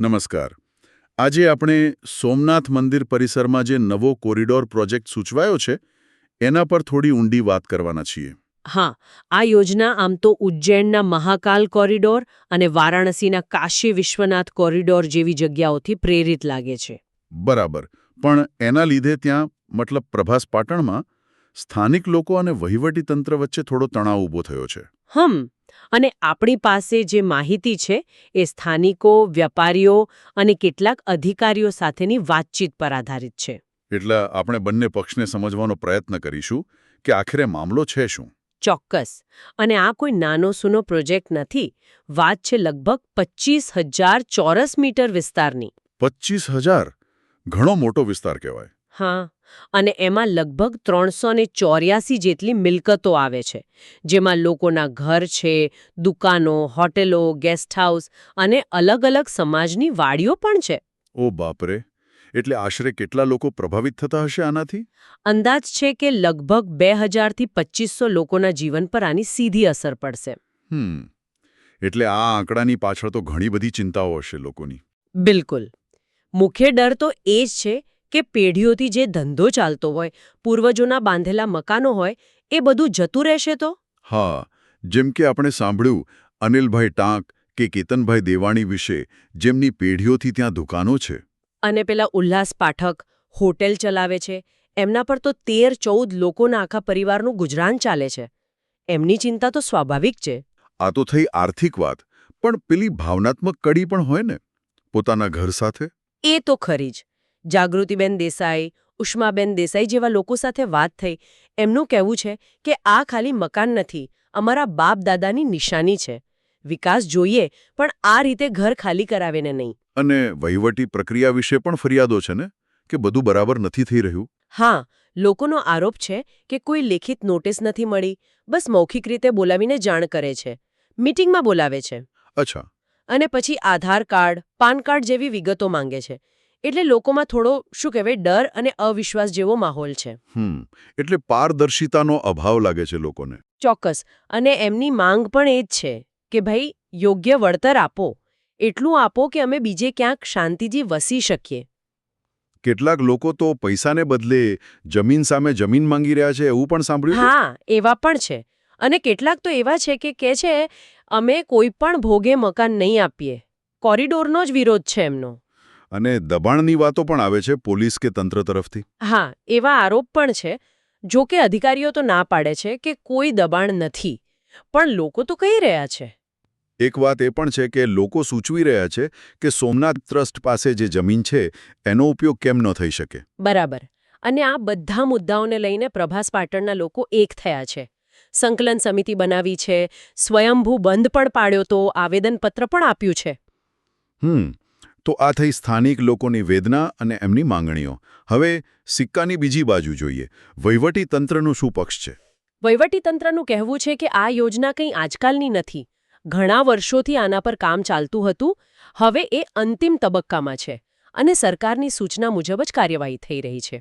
નમસ્કાર. આજે આપણે સોમનાથ મંદિર પરિસરમાં જે નવો કોરિડોર પ્રોજેક્ટ સૂચવાયો છે એના પર થોડી ઊંડી વાત કરવાના છીએ. હા, આ યોજના આમ તો ઉજ્જૈનના મહાકાલ કોરિડોર અને વારાણસીના કાશી વિશ્વનાથ કોરિડોર જેવી જગ્યાઓથી પ્રેરિત લાગે છે. બરાબર. પણ એના લીધે ત્યાં મતલબ પ્રભાસ પાટણમાં સ્થાનિક લોકો અને વહીવટીતંત્ર વચ્ચે થોડો તણાવ ઊભો થયો છે. અને આપણી પાસે જે માહિતી છે એ સ્થાનિકો, વેપારીઓ અને કેટલાક અધિકારીઓ સાથેની વાતચીત પર આધારિત છે. એટલે આપણે બંને પક્ષને સમજવાનો પ્રયત્ન કરીશું કે આખરે મામલો છે શું. ચોક્કસ. અને આ કોઈ નાનો સૂનો પ્રોજેક્ટ નથી. વાત છે લગભગ 25,000 ચોરસ મીટર વિસ્તારની. 25,000? ઘણો મોટો વિસ્તાર કહેવાય. હા, અને એમાં લગભગ 384 જેટલી મિલકતો આવે છે, જેમાં લોકોના ઘર છે, દુકાનો, હોટેલો, ગેસ્ટ હાઉસ અને અલગ-અલગ સમાજની વાડીઓ પણ છે. ઓ બાપરે! એટલે આશરે કેટલા લોકો પ્રભાવિત થતા હશે આનાથી? અંદાજ છે કે લગભગ 2,000 થી 2,500 લોકોના જીવન પર આની સીધી અસર પડશે. એટલે આ આંકડાની પાછળ તો ઘણી બધી ચિંતાઓ હશે લોકોની. બિલકુલ. મુખ્ય ડર તો એ જ છે કે પેઢીઓથી જે ધંધો ચાલતો હોય, પૂર્વજોના બાંધેલા મકાનો હોય, એ બધું જતું રહેશે તો? હા, જેમ કે આપણે સાંભળ્યું અનિલભાઈ ટાંક કે કેતનભાઈ દેવાણી વિશે, જેમની પેઢીઓથી ત્યાં દુકાનો છે. અને પેલા ઉલ્લાસ પાઠક હોટેલ ચલાવે છે, એમના પર તો 13-14 લોકોના આખા પરિવારનું ગુજરાન ચાલે છે. એમની ચિંતા તો સ્વાભાવિક છે. આ તો થઈ આર્થિક વાત, પણ પેલી ભાવનાત્મક કડી પણ હોય ને, પોતાના ઘર સાથે. એ તો ખરી જ. જાગૃતિબેન દેસાઈ, ઉષ્માબેન દેસાઈ જેવા લોકો સાથે વાત થઈ. એમનું કહેવું છે કે આ ખાલી મકાન નથી, અમારા બાપ દાદાની નિશાની છે. વિકાસ જોઈએ, પણ આ રીતે ઘર ખાલી કરાવે ને નહીં. અને વહીવટી પ્રક્રિયા વિશે પણ ફરિયાદો છે ને, કે બધું બરાબર નથી થઈ રહ્યું. હા, લોકોનો આરોપ છે કે કોઈ લેખિત નોટિસ નથી મળી, બસ મૌખિક રીતે બોલાવીને જાણ કરે છે, મીટિંગમાં બોલાવે છે. અચ્છા. અને પછી આધાર કાર્ડ, પાન કાર્ડ જેવી વિગતો માંગે છે. એટલે લોકોમાં થોડો ડર અને અવિશ્વાસ જેવો માહોલ છે. એટલે પારદર્શિતાનો અભાવ લાગે છે લોકોને. ચોક્કસ. અને એમની માંગ પણ એ જ છે કે ભાઈ યોગ્ય વળતર આપો, એટલું આપો કે અમે બીજે ક્યાંક શાંતિથી વસી શકીએ. કેટલાક લોકો તો પૈસાને બદલે જમીન સામે જમીન માંગી રહ્યા છે એવું પણ સાંભળ્યું છે. હા, એવા પણ છે. અને કેટલાક તો એવા છે કે કહે છે અમે કોઈ પણ ભોગે મકાન નહીં આપીએ. કોરિડોરનો જ વિરોધ છે એમનો. અને દબાણની વાતો પણ આવે છે પોલીસ કે તંત્ર તરફથી. હા, એવા આરોપ પણ છે. જો કે અધિકારીઓ તો ના પાડે છે કે કોઈ દબાણ નથી, પણ લોકો તો કહી રહ્યા છે. એક વાત એ પણ છે કે લોકો સૂચવી રહ્યા છે કે સોમનાથ ટ્રસ્ટ પાસે જે જમીન છે એનો ઉપયોગ કેમ ન થઈ શકે. બરાબર. અને આ બધા મુદ્દાઓને લઈને પ્રભાસ પાટણના લોકો એક થયા છે. સંકલન સમિતિ બનાવી છે, સ્વયંભૂ બંધ પણ પાડ્યો તો આવેદનપત્ર પણ આપ્યું છે. તો આ થઈ સ્થાનિક લોકોની વેદના અને એમની માંગણીઓ. હવે સિક્કાની બીજી બાજુ જોઈએ. વહીવટી તંત્રનું શું પક્ષ છે? વહીવટીતંત્રનું કહેવું છે કે આ યોજના કંઈ આજકાલની નથી. ઘણા વર્ષોથી આના પર કામ ચાલતું હતું. હવે એ અંતિમ તબક્કામાં છે અને સરકારની સૂચના મુજબ જ કાર્યવાહી થઈ રહી છે.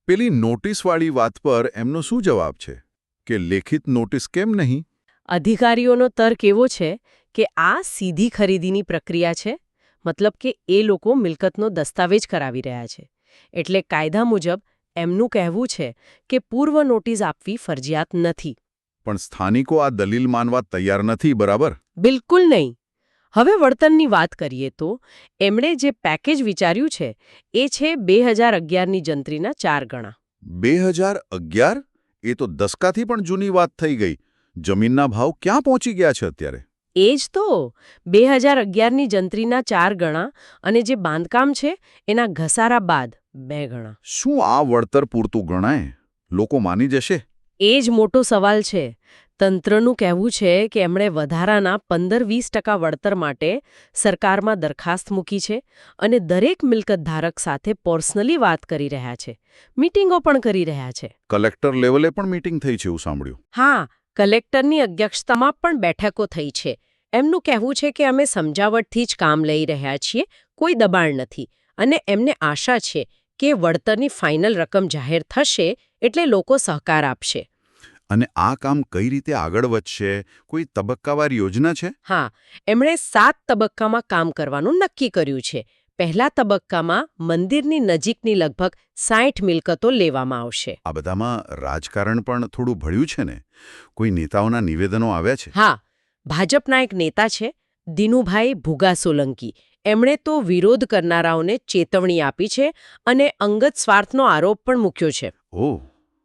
પેલી નોટિસવાળી વાત પર એમનો શું જવાબ છે કે લેખિત નોટિસ કેમ નહીં? અધિકારીઓનો તર્ક એવો છે કે આ સીધી ખરીદીની પ્રક્રિયા છે. મતલબ કે એ લોકો મિલકતનો દસ્તાવેજ કરાવી રહ્યા છે. એટલે કાયદા મુજબ એમનું કહેવું છે કે પૂર્વ નોટિસ આપવી ફરજિયાત નથી. પણ સ્થાનિકો આ દલીલ માનવા તૈયાર નથી, બરાબર? બિલકુલ નહીં. હવે વળતરની વાત કરીએ તો એમણે જે પેકેજ વિચાર્યું છે એ છે 2011ની જંત્રીના 4 ગણા. 2011? એ તો દસકાથી પણ જૂની વાત થઈ ગઈ. જમીનના ભાવ ક્યાં પહોંચી ગયા છે અત્યારે? એ જ તો 2011ની જંત્રીના 4 ગણા અને જે બાંધકામ છે એના ઘસારા બાદ 2 ગણા. શું આ વળતર પૂરતું ગણાય? લોકો માની જશે? એ જ મોટો સવાલ છે. તંત્રનું કહેવું છે કે એમણે વધારાના 15-20% વળતર માટે સરકારમાં દરખાસ્ત મૂકી છે અને દરેક મિલકત ધારક સાથે પર્સનલી વાત કરી રહ્યા છે. મીટિંગો પણ કરી રહ્યા છે. કલેક્ટર લેવલે પણ મીટિંગ થઈ છે એવું સાંભળ્યું. હા, કલેક્ટરની અધ્યક્ષતામાં પણ બેઠકો થઈ છે. એમનું કહેવું છે કે અમે સમજાવટથી જ કામ લઈ રહ્યા છીએ, કોઈ દબાણ નથી. અને એમને આશા છે કે વળતરની ફાઇનલ રકમ જાહેર થશે એટલે લોકો સહકાર આપશે. અને આ કામ કઈ રીતે આગળ વધશે? કોઈ તબક્કાવાર યોજના છે? હા, એમણે 7 તબક્કામાં કામ કરવાનું નક્કી કર્યું છે. પહેલા તબક્કામાં મંદિરની નજીકની લગભગ 60 મિલકતો લેવામાં આવશે. આ બધામાં રાજકારણ પણ થોડું ભળ્યું છે ને? કોઈ નેતાઓના નિવેદનો આવ્યા છે? હા, ભાજપના એક નેતા છે દિનુભાઈ ભુગા સોલંકી. એમણે તો વિરોધ કરનારાઓને ચેતવણી આપી છે અને અંગત સ્વાર્થનો આરોપ પણ મૂક્યો છે. ઓહ,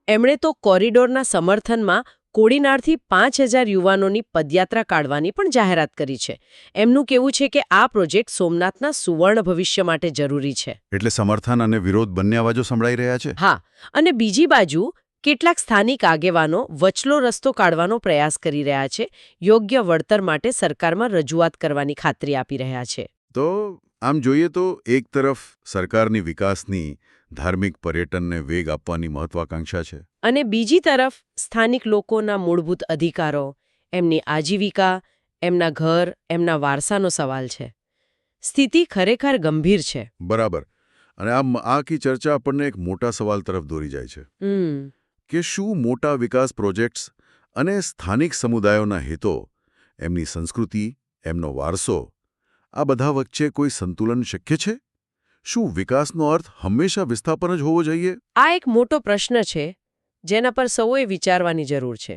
એમણે તો કોરિડોરના સમર્થનમાં કોડીનારથી 5000 યુવાનોની પદયાત્રા કાઢવાની પણ જાહેરાત કરી છે. એમનું કહેવું છે કે આ પ્રોજેક્ટ સોમનાથના સુવર્ણ ભવિષ્ય માટે જરૂરી છે. એટલે સમર્થન અને વિરોધ બંને અવાજો સંભળાઈ રહ્યા છે? હા, અને બીજી બાજુ કેટલાક સ્થાનિક આગેવાનો વચલો રસ્તો કાઢવાનો પ્રયાસ કરી રહ્યા છે. યોગ્ય વળતર માટે સરકારમાં રજૂઆત કરવાની ખાતરી આપી રહ્યા છે. તો આમ જોઈએ તો એક તરફ સરકારની વિકાસની, ધાર્મિક પર્યટનને વેગ આપવાની મહત્વાકાંક્ષા છે. અને બીજી તરફ સ્થાનિક લોકોના મૂળભૂત અધિકારો, એમની આજીવિકા, એમના ઘર, એમના વારસાનો સવાલ છે. સ્થિતિ ખરેખર ગંભીર છે. બરાબર. અને આ આખી ચર્ચા આપણને એક મોટા સવાલ તરફ દોરી જાય છે કે શું મોટા વિકાસ પ્રોજેક્ટ્સ અને સ્થાનિક સમુદાયોના હિતો, એમની સંસ્કૃતિ, એમનો વારસો, આ બધા વચ્ચે કોઈ સંતુલન શક્ય છે? શું વિકાસનો અર્થ હંમેશા વિસ્થાપન જ હોવો જોઈએ? આ એક મોટો પ્રશ્ન છે જેના પર સૌએ વિચારવાની જરૂર છે.